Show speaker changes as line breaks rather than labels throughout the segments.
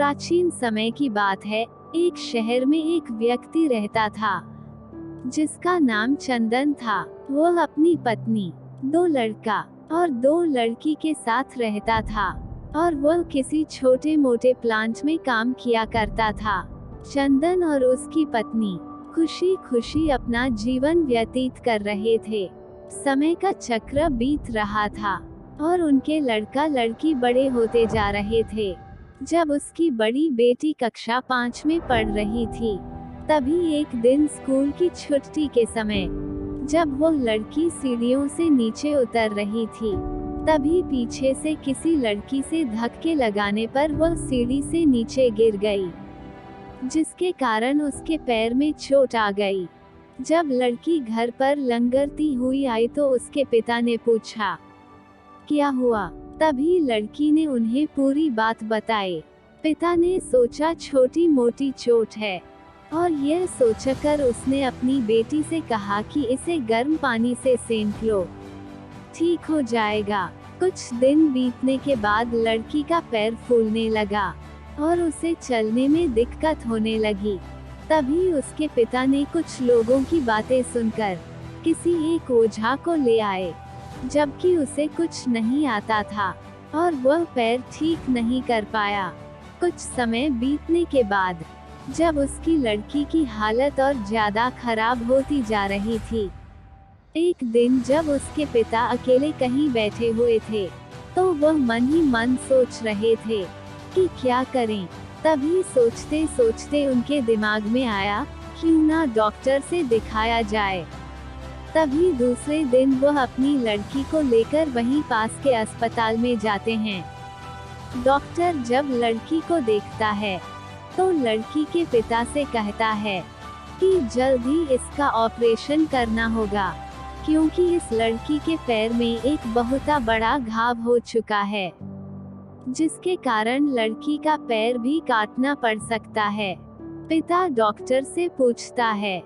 प्राचीन समय की बात है। एक शहर में एक व्यक्ति रहता था जिसका नाम चंदन था। वह अपनी पत्नी, 2 लड़का और 2 लड़की के साथ रहता था और वह किसी छोटे मोटे प्लांट में काम किया करता था। चंदन और उसकी पत्नी खुशी खुशी अपना जीवन व्यतीत कर रहे थे। समय का चक्र बीत रहा था और उनके लड़का लड़की बड़े होते जा रहे थे। जब उसकी बड़ी बेटी कक्षा 5 में पढ़ रही थी, तभी एक दिन स्कूल की छुट्टी के समय जब वो लड़की सीढ़ियों से नीचे उतर रही थी, तभी पीछे से किसी लड़की से धक्के लगाने पर वह सीढ़ी से नीचे गिर गई, जिसके कारण उसके पैर में चोट आ गई। जब लड़की घर पर लंगड़ती हुई आई तो उसके पिता ने पूछा, क्या हुआ? तभी लड़की ने उन्हें पूरी बात बताई। पिता ने सोचा छोटी मोटी चोट है, और यह सोचकर उसने अपनी बेटी से कहा कि इसे गर्म पानी से सेंक लो, ठीक हो जाएगा। कुछ दिन बीतने के बाद लड़की का पैर फूलने लगा और उसे चलने में दिक्कत होने लगी। तभी उसके पिता ने कुछ लोगों की बातें सुनकर किसी एक ओझा को ले आए, जबकि उसे कुछ नहीं आता था और वह पैर ठीक नहीं कर पाया। कुछ समय बीतने के बाद जब उसकी लड़की की हालत और ज्यादा खराब होती जा रही थी, एक दिन जब उसके पिता अकेले कहीं बैठे हुए थे, तो वह मन ही मन सोच रहे थे कि क्या करें। तभी सोचते सोचते उनके दिमाग में आया, क्यों ना डॉक्टर से दिखाया जाए। तभी दूसरे दिन वह अपनी लड़की को लेकर वहीं पास के अस्पताल में जाते हैं। डॉक्टर जब लड़की को देखता है तो लड़की के पिता से कहता है कि जल्द ही इसका ऑपरेशन करना होगा, क्योंकि इस लड़की के पैर में एक बहुत बड़ा घाव हो चुका है, जिसके कारण लड़की का पैर भी काटना पड़ सकता है। पिता डॉक्टर से पूछता है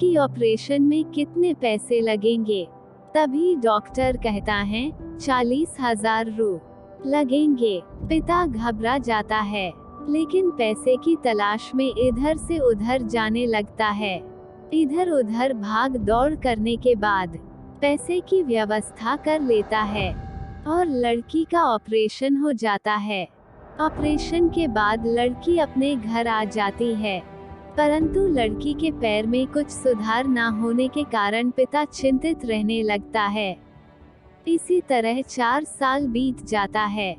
कि ऑपरेशन में कितने पैसे लगेंगे। तभी डॉक्टर कहता है 40,000 लगेंगे। पिता घबरा जाता है, लेकिन पैसे की तलाश में इधर से उधर जाने लगता है। इधर उधर भाग दौड़ करने के बाद पैसे की व्यवस्था कर लेता है और लड़की का ऑपरेशन हो जाता है। ऑपरेशन के बाद लड़की अपने घर आ जाती है, परंतु लड़की के पैर में कुछ सुधार न होने के कारण पिता चिंतित रहने लगता है। इसी तरह 4 साल बीत जाता है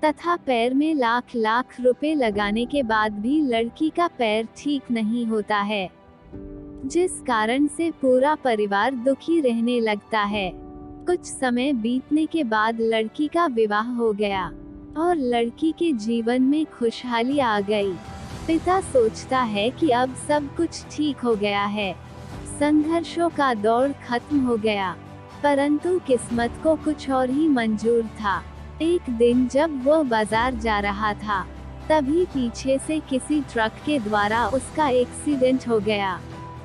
तथा पैर में लाख लाख रुपए लगाने के बाद भी लड़की का पैर ठीक नहीं होता है, जिस कारण से पूरा परिवार दुखी रहने लगता है। कुछ समय बीतने के बाद लड़की का विवाह हो गया और लड़की के जीवन में खुशहाली आ गई। पिता सोचता है कि अब सब कुछ ठीक हो गया है, संघर्षों का दौर खत्म हो गया, परंतु किस्मत को कुछ और ही मंजूर था। एक दिन जब वो बाजार जा रहा था, तभी पीछे से किसी ट्रक के द्वारा उसका एक्सीडेंट हो गया,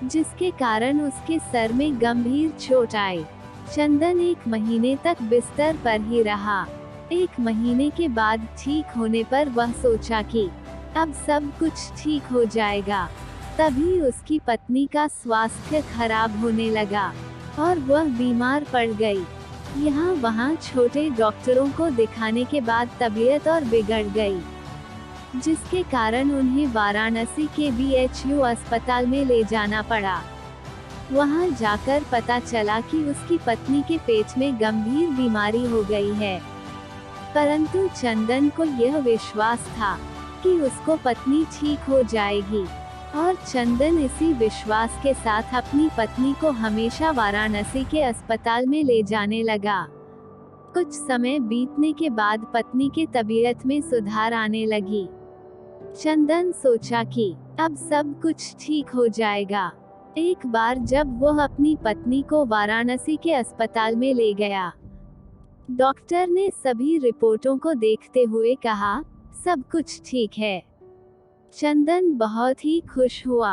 जिसके कारण उसके सर में गंभीर चोट आई। चंदन 1 महीने तक बिस्तर पर ही रहा। 1 महीने के बाद ठीक होने पर वह सोचा कि अब सब कुछ ठीक हो जाएगा। तभी उसकी पत्नी का स्वास्थ्य खराब होने लगा और वह बीमार पड़ गई। यहाँ वहाँ छोटे डॉक्टरों को दिखाने के बाद तबीयत और बिगड़ गई, जिसके कारण उन्हें वाराणसी के BHU अस्पताल में ले जाना पड़ा। वहां जाकर पता चला कि उसकी पत्नी के पेट में गंभीर बीमारी हो गई है, परंतु चंदन को यह विश्वास था कि उसको पत्नी ठीक हो जाएगी और चंदन इसी विश्वास के साथ अपनी पत्नी को हमेशा वाराणसी के अस्पताल में ले जाने लगा। कुछ समय बीतने के बाद पत्नी के तबीयत में सुधार आने लगी। चंदन सोचा कि अब सब कुछ ठीक हो जाएगा। एक बार जब वह अपनी पत्नी को वाराणसी के अस्पताल में ले गया, डॉक्टर ने सभी रिपोर्टों को देखते हुए कहा, सब कुछ ठीक है। चंदन बहुत ही खुश हुआ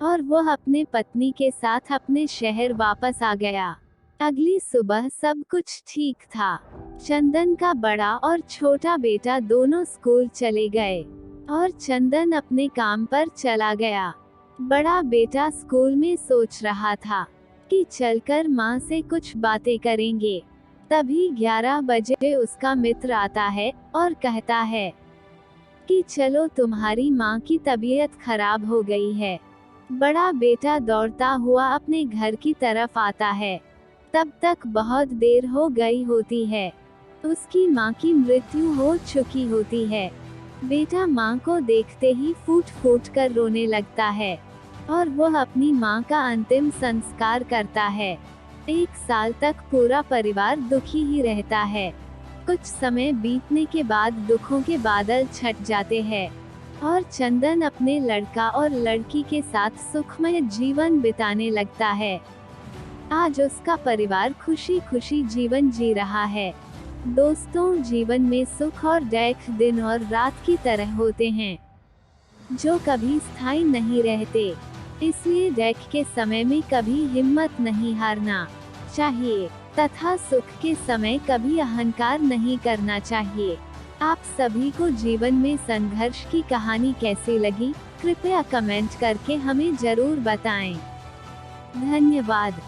और वह अपने पत्नी के साथ अपने शहर वापस आ गया। अगली सुबह सब कुछ ठीक था। चंदन का बड़ा और छोटा बेटा दोनों स्कूल चले गए। और चंदन अपने काम पर चला गया। बड़ा बेटा स्कूल में सोच रहा था कि चलकर माँ से कुछ बातें करेंगे। तभी 11 बजे उसका मित्र आता है और कहता है कि चलो तुम्हारी माँ की तबीयत खराब हो गई है। बड़ा बेटा दौड़ता हुआ अपने घर की तरफ आता है। तब तक बहुत देर हो गई होती है। उसकी माँ की मृत्यु हो चुकी होती है। बेटा माँ को देखते ही फूट फूट कर रोने लगता है और वह अपनी माँ का अंतिम संस्कार करता है। 1 साल तक पूरा परिवार दुखी ही रहता है। कुछ समय बीतने के बाद दुखों के बादल छट जाते हैं और चंदन अपने लड़का और लड़की के साथ सुखमय जीवन बिताने लगता है। आज उसका परिवार खुशी खुशी जीवन जी रहा है। दोस्तों, जीवन में सुख और दुख दिन और रात की तरह होते हैं, जो कभी स्थायी नहीं रहते। इसलिए दुख के समय में कभी हिम्मत नहीं हारना चाहिए तथा सुख के समय कभी अहंकार नहीं करना चाहिए। आप सभी को जीवन में संघर्ष की कहानी कैसी लगी, कृपया कमेंट करके हमें जरूर बताएं। धन्यवाद।